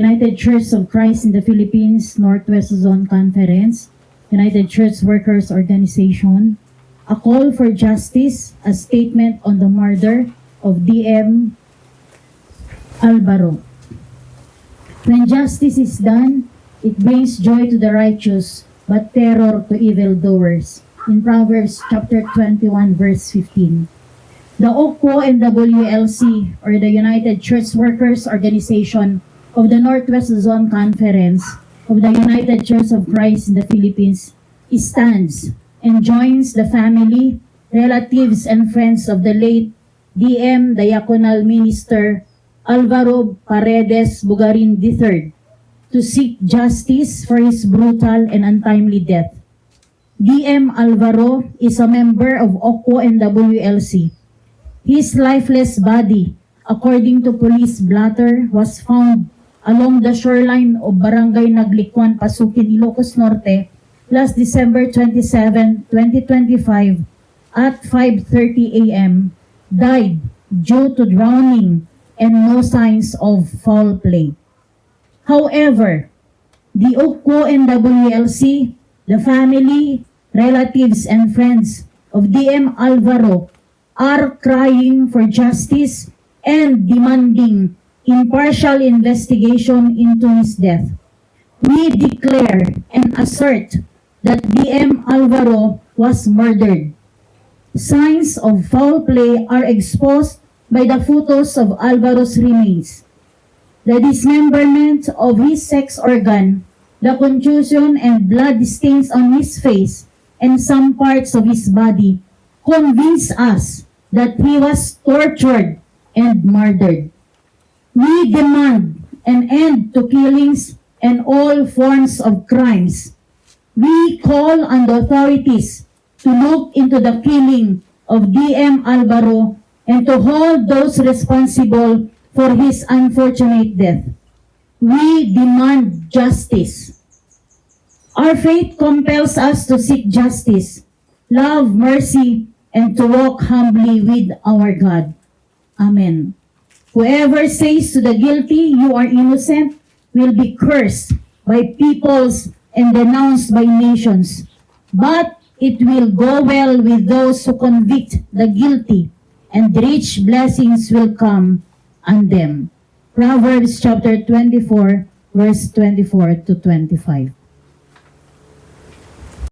United Church of Christ in the Philippines, Northwest Zone Conference, United Church Workers Organization, a call for justice, a statement on the murder of D.M. Alvaro. When justice is done, it brings joy to the righteous, but terror to evildoers. In Proverbs chapter 21, verse 15. The OCO and WLC, or the United Church Workers Organization of the Northwest Zone Conference of the United Church of Christ in the Philippines, stands and joins the family, relatives, and friends of the late D.M. Diaconal Minister Alvaro Paredes Bugarin III to seek justice for his brutal and untimely death. D.M. Alvaro is a member of OCO and WLC. His lifeless body, according to police blotter, was found along the shoreline of Barangay Naglikuan, Pasukin, Ilocos Norte, last December 27, 2025 at 5:30 a.m. Died due to drowning and no signs of foul play. However, the OCO and WLC, the family, relatives, and friends of D.M. Alvaro are crying for justice and demanding impartial investigation into his death. We declare and assert that D.M. Alvaro was murdered. Signs of foul play are exposed by the photos of Alvaro's remains. The dismemberment of his sex organ, the contusion and blood stains on his face and some parts of his body convince us that he was tortured and murdered. We demand an end to killings and all forms of crimes. We call on the authorities to look into the killing of D.M. Alvaro and to hold those responsible for his unfortunate death. We demand justice. Our faith compels us to seek justice, love mercy, and to walk humbly with our God. Amen. Whoever says to the guilty, "You are innocent," will be cursed by peoples and denounced by nations. But it will go well with those who convict the guilty, and rich blessings will come on them. Proverbs chapter 24, verse 24 to 25.